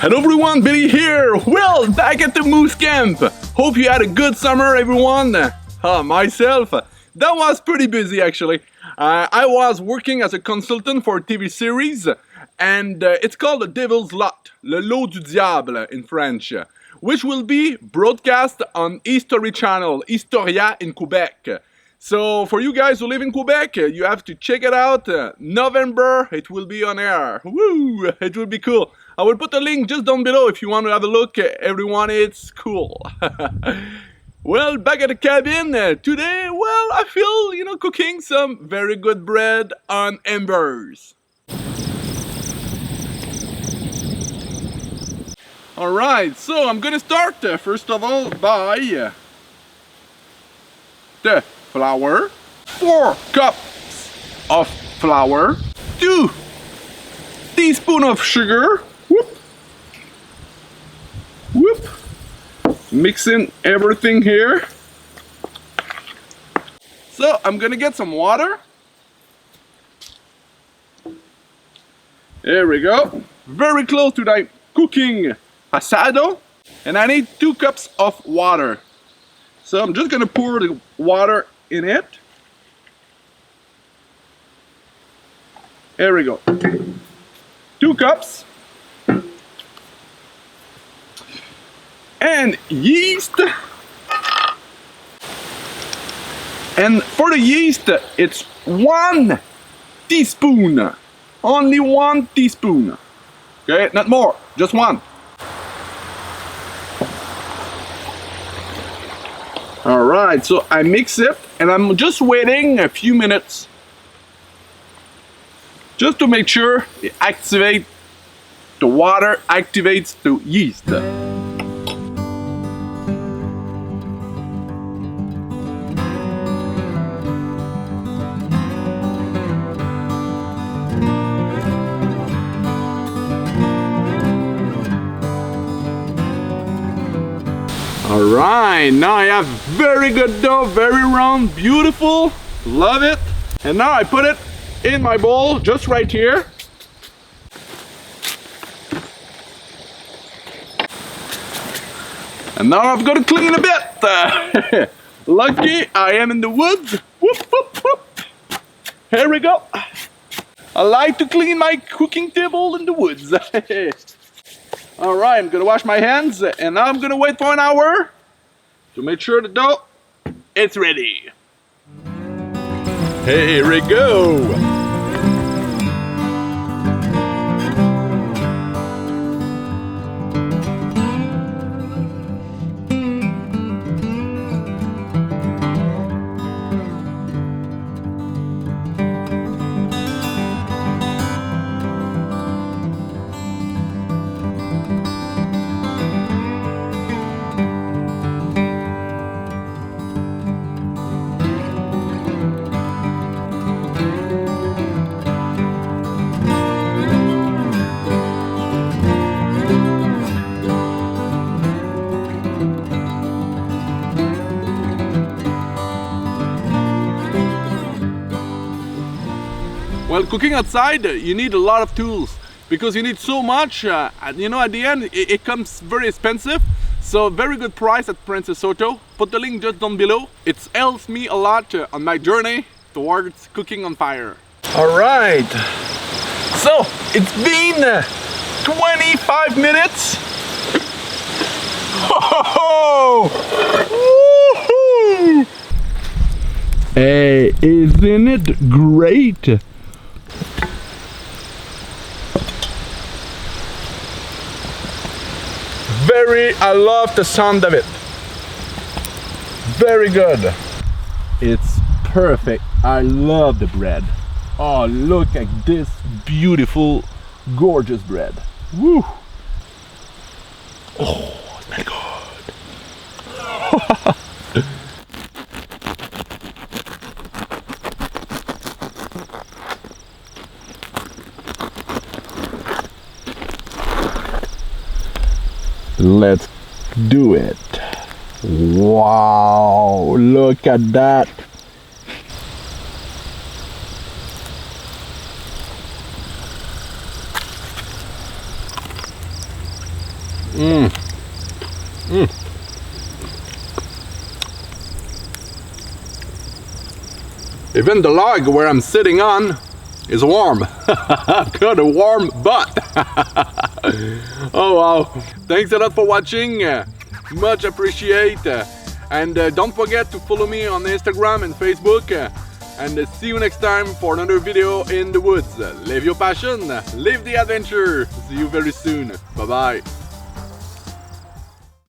Hello everyone, Billy here! Well, back at the Moose Camp! Hope you had a good summer, everyone! Myself, that was pretty busy actually. I was working as a consultant for a TV series, and it's called The Devil's Lot, Le Lot du Diable in French, which will be broadcast on History Channel, Historia in Quebec. So for you guys who live in Quebec, you have to check it out. November, it will be on air. Woo! It will be cool. I will put a link just down below if you want to have a look. Everyone, it's cool. Well, back at the cabin today, well, I feel, cooking some very good bread on Embers. Alright, so I'm gonna start first of all by the flour, 4 cups of flour, 2 teaspoons of sugar, whoop, whoop, mixing everything here. So I'm gonna get some water. There we go, very close to that cooking passado, and I need 2 cups of water. So I'm just gonna pour the water in it. There we go. 2 cups. And yeast. And for the yeast, it's 1 teaspoon. Only 1 teaspoon. Okay, not more, just 1. Alright, so I mix it and I'm just waiting a few minutes just to make sure the water activates the yeast. Alright, now I have very good dough, very round, beautiful, love it. And now I put it in my bowl, just right here. And now I've got to clean a bit. Lucky I am in the woods. Whoop, whoop, whoop. Here we go. I like to clean my cooking table in the woods. Alright, I'm gonna wash my hands and now I'm gonna wait for an hour to make sure the dough is ready. Here we go. Well, cooking outside, you need a lot of tools because you need so much. At the end, it comes very expensive. So very good price at Princess Soto. Put the link just down below. It's helped me a lot on my journey towards cooking on fire. All right. So it's been 25 minutes. Woohoo! Hey, isn't it great? I love the sound of it. Very good. It's perfect. I love the bread. Oh, look at this beautiful, gorgeous bread. Woo! Oh, it smells good. Let's do it. Wow, look at that. Even the log where I'm sitting on is warm. Got a warm butt. Oh wow. Thanks a lot for watching. Much appreciate. And don't forget to follow me on Instagram and Facebook. And see you next time for another video in the woods. Live your passion, live the adventure. See you very soon. Bye bye.